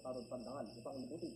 tarod pandangan, upang libutin.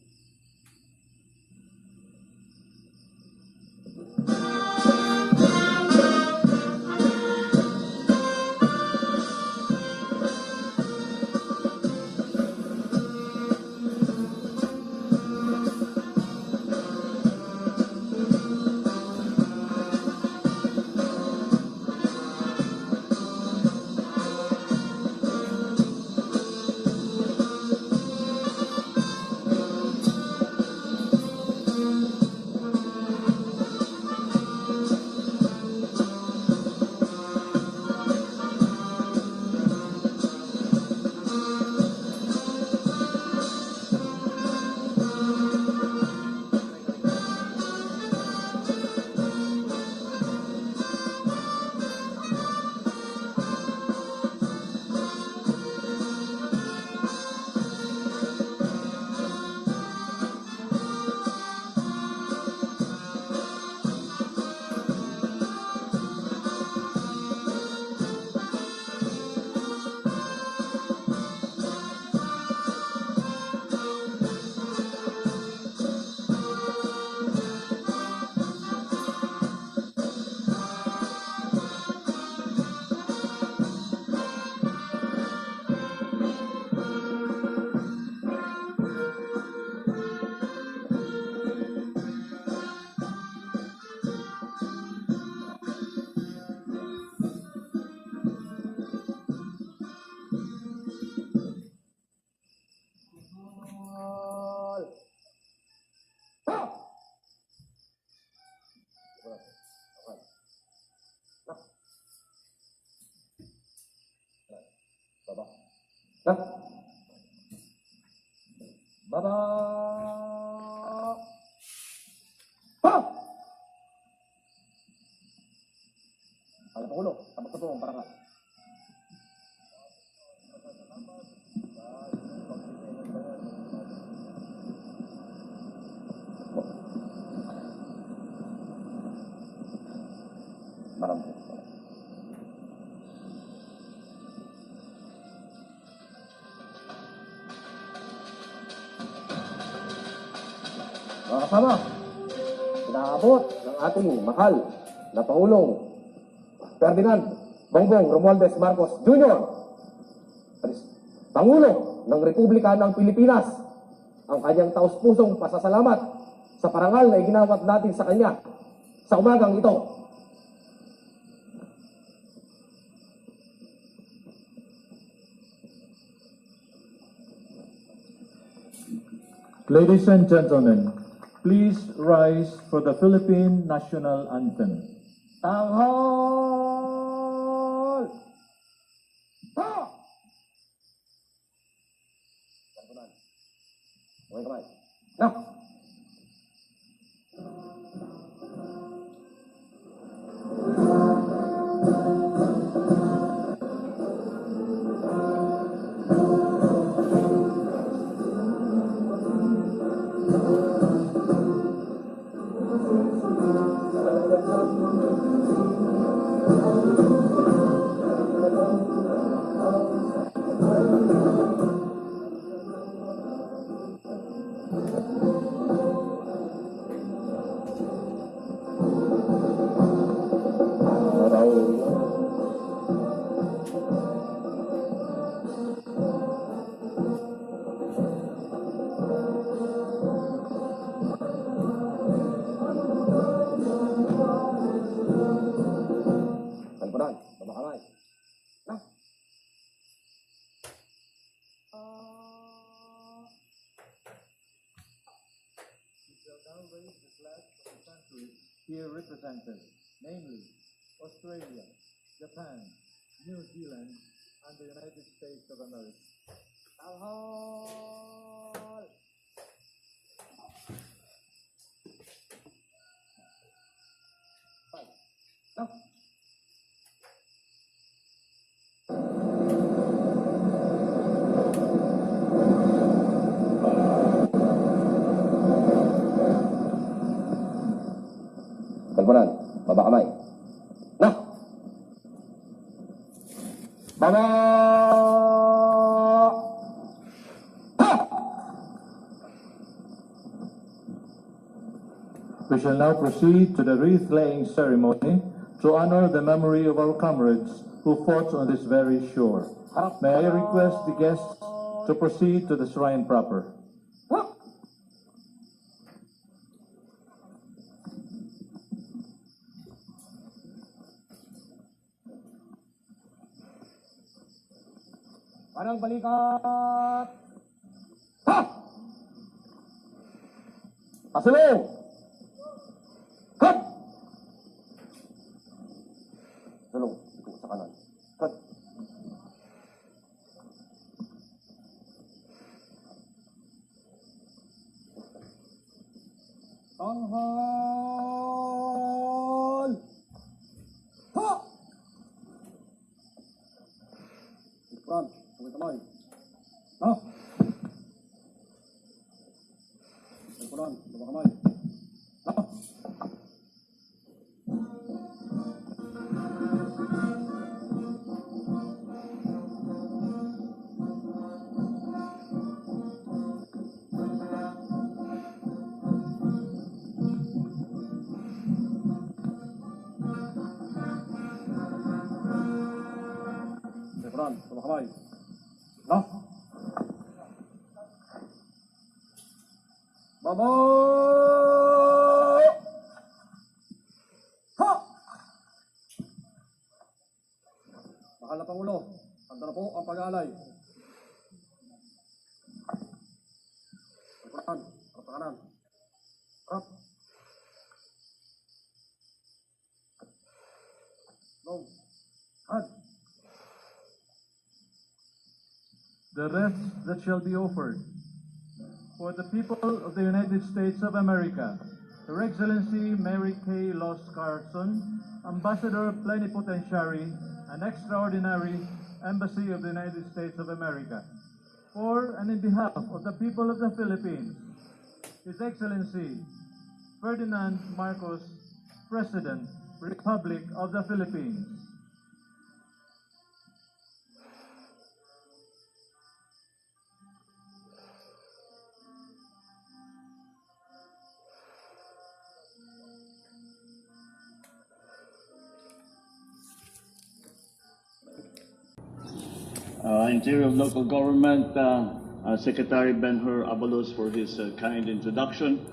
Baba. Baba. Ha! Ang Pangulo, tapos na po ang parangal. Maraming. Mga kasama, inaabot ng ating mahal na Pangulong Ferdinand Bongbong Romualdez Marcos Jr., Pangulo ng Republika ng Pilipinas, ang kanyang taus-pusong pasasalamat sa parangal na iginawat natin sa kanya sa umagang ito. Ladies and gentlemen, please rise for the Philippine National Anthem. Tanghal! Ha! Okay, kamay. Now! Talpunan, tumakamay. Na. We shall now raise the flag of the countries here represented, namely Australia, Japan, New Zealand, and the United States of America. Tanghal! Five. Na. Talpunan, baba kamay. Na! Baba! Ha! We shall now proceed to the wreath-laying ceremony to honor the memory of our comrades who fought on this very shore. May I request the guests to proceed to the shrine proper. Parang balikat! Ha! Pasilong! Cut! Salong, ito sa kanan. Cut! Tanghal! Ha! Ikram, kamay-kamay. Ha? Ikram, kamay-kamay. Ha? Ikram, kamay-kamay. Ha? Babo! Ha! Mahal na Pangulo, handa na po ang pag-aalay. Pagkakan, pagkakanan. Harap. Long. Had. The rest that shall be offered. For the people of the United States of America, Her Excellency Mary Kay Loss Carlson, Ambassador Plenipotentiary and Extraordinary Embassy of the United States of America. For and in behalf of the people of the Philippines, His Excellency Ferdinand Marcos, President, Republic of the Philippines. Interior of Local Government, Secretary Ben-Hur Abalos for his kind introduction.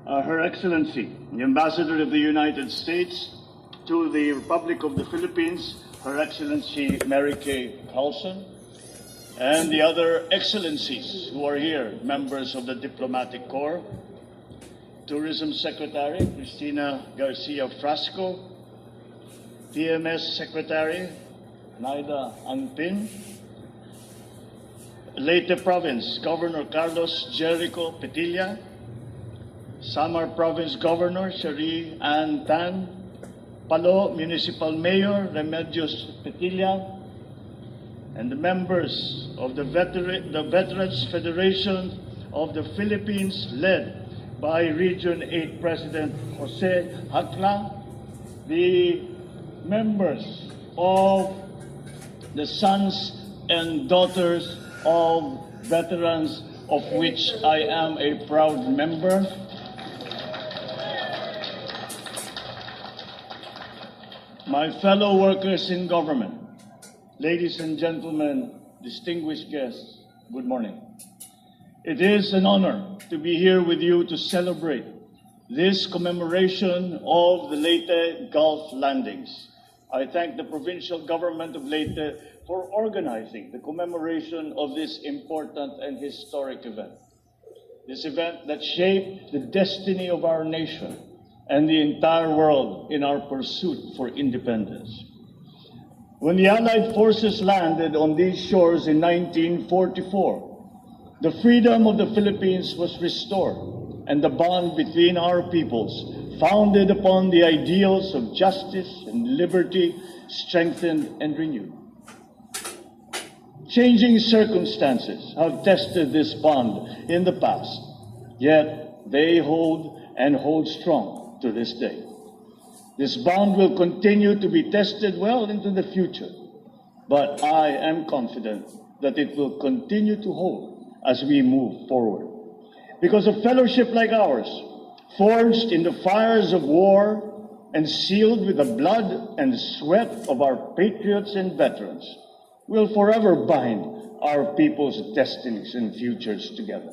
Her Excellency, the Ambassador of the United States to the Republic of the Philippines, Her Excellency Mary Kay Carlson, and the other Excellencies who are here, members of the Diplomatic Corps, Tourism Secretary Cristina Garcia Frasco, TMS Secretary Naida Angpin, Leyte Province Governor Carlos Jericho Petilla, Samar Province Governor Cherie Ann Tan, Palo Municipal Mayor Remedios Petilla, and the members of the Veterans Federation of the Philippines, led by Region 8 President Jose Hakla, the members of the sons and daughters of veterans, of which I am a proud member, my fellow workers in government, ladies and gentlemen, distinguished guests, good morning. It is an honor to be here with you to celebrate this commemoration of the Leyte Gulf landings. I thank the provincial government of Leyte for organizing the commemoration of this important and historic event. This event that shaped the destiny of our nation and the entire world in our pursuit for independence. When the Allied forces landed on these shores in 1944, the freedom of the Philippines was restored, and the bond between our peoples, founded upon the ideals of justice and liberty, strengthened and renewed. Changing circumstances have tested this bond in the past, yet they hold and hold strong to this day. This bond will continue to be tested well into the future, but I am confident that it will continue to hold as we move forward. Because a fellowship like ours forged in the fires of war and sealed with the blood and sweat of our patriots and veterans, will forever bind our people's destinies and futures together.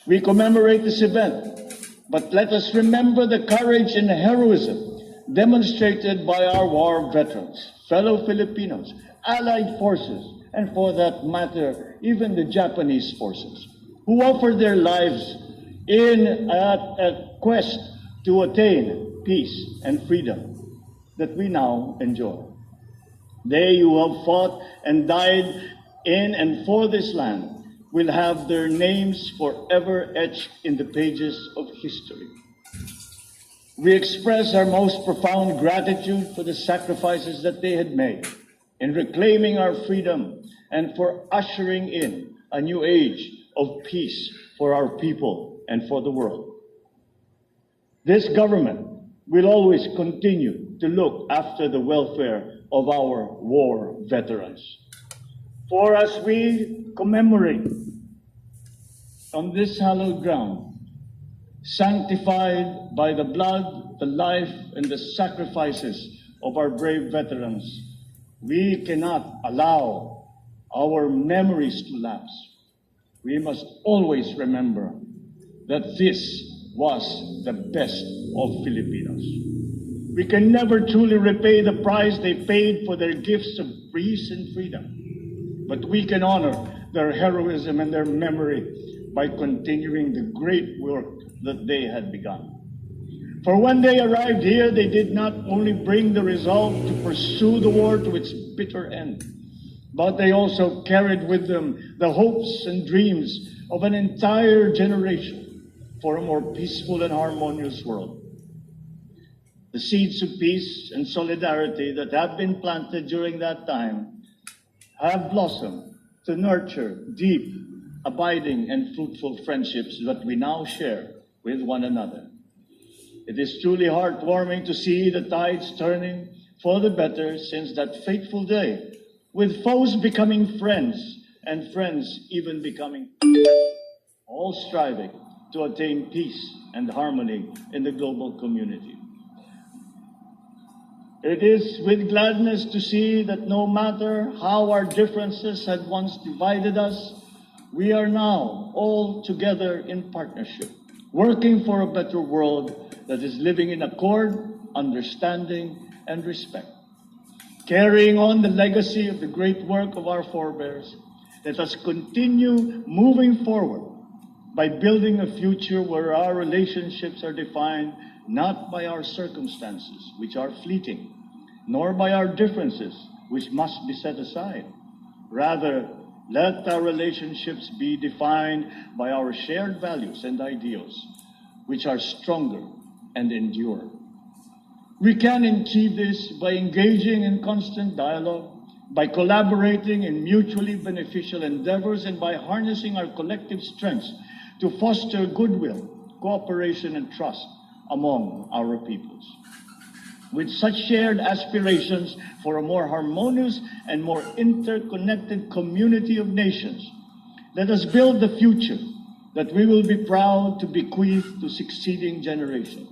We commemorate this event, but let us remember the courage and heroism demonstrated by our war veterans, fellow Filipinos, allied forces, and for that matter, even the Japanese forces, who offered their lives in a quest to attain peace and freedom that we now enjoy. They who have fought and died in and for this land will have their names forever etched in the pages of history. We express our most profound gratitude for the sacrifices that they had made in reclaiming our freedom and for ushering in a new age of peace for our people and for the world. This government will always continue to look after the welfare of our war veterans. For as we commemorate on this hallowed ground, sanctified by the blood, the life, and the sacrifices of our brave veterans, we cannot allow our memories to lapse. We must always remember that this was the best of Filipinos. We can never truly repay the price they paid for their gifts of peace and freedom, but we can honor their heroism and their memory by continuing the great work that they had begun. For when they arrived here, they did not only bring the resolve to pursue the war to its bitter end, but they also carried with them the hopes and dreams of an entire generation for a more peaceful and harmonious world. The seeds of peace and solidarity that have been planted during that time have blossomed to nurture deep, abiding, and fruitful friendships that we now share with one another. It is truly heartwarming to see the tides turning for the better since that fateful day, with foes becoming friends and friends even becoming all striving to attain peace and harmony in the global community. It is with gladness to see that no matter how our differences had once divided us, we are now all together in partnership, working for a better world that is living in accord, understanding, and respect. Carrying on the legacy of the great work of our forebears, let us continue moving forward by building a future where our relationships are defined not by our circumstances, which are fleeting, nor by our differences, which must be set aside. Rather, let our relationships be defined by our shared values and ideals, which are stronger and endure. We can achieve this by engaging in constant dialogue, by collaborating in mutually beneficial endeavors, and by harnessing our collective strengths to foster goodwill, cooperation, and trust among our peoples. With such shared aspirations for a more harmonious and more interconnected community of nations, let us build the future that we will be proud to bequeath to succeeding generations.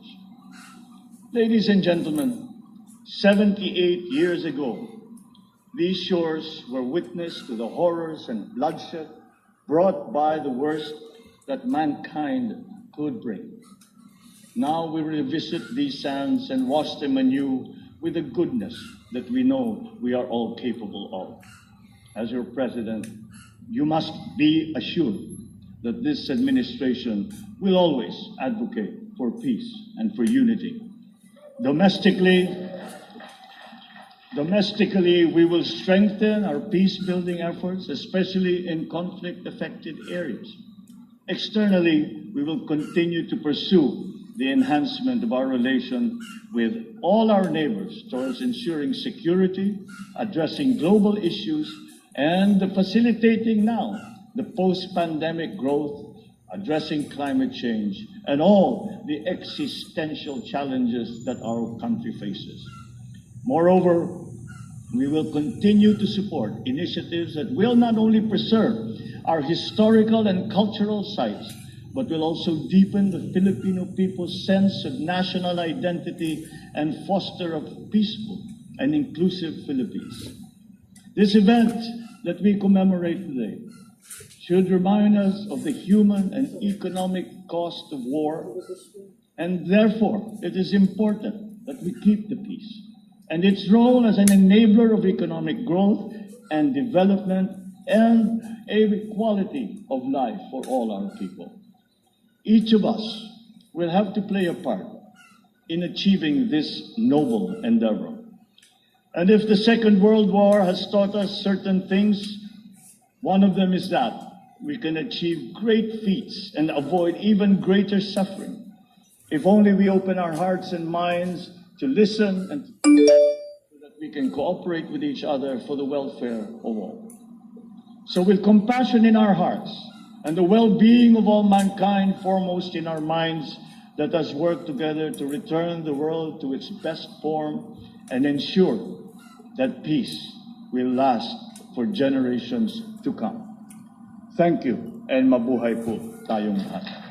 Ladies and gentlemen, 78 years ago, these shores were witness to the horrors and bloodshed brought by the worst that mankind could bring. Now we revisit these sands and wash them anew with the goodness that we know we are all capable of. As your president, you must be assured that this administration will always advocate for peace and for unity. Domestically, we will strengthen our peace-building efforts, especially in conflict-affected areas. Externally, we will continue to pursue the enhancement of our relation with all our neighbors towards ensuring security, addressing global issues, and facilitating now the post-pandemic growth, addressing climate change, and all the existential challenges that our country faces. Moreover, we will continue to support initiatives that will not only preserve our historical and cultural sites, but will also deepen the Filipino people's sense of national identity and foster a peaceful and inclusive Philippines. This event that we commemorate today should remind us of the human and economic cost of war, and therefore it is important that we keep the peace and its role as an enabler of economic growth and development and a quality of life for all our people. Each of us will have to play a part in achieving this noble endeavor. And if the Second World War has taught us certain things, one of them is that we can achieve great feats and avoid even greater suffering if only we open our hearts and minds to listen and so that we can cooperate with each other for the welfare of all. So with compassion in our hearts and the well-being of all mankind foremost in our minds, let us work together to return the world to its best form and ensure that peace will last for generations to come. Thank you, and mabuhay po tayong lahat.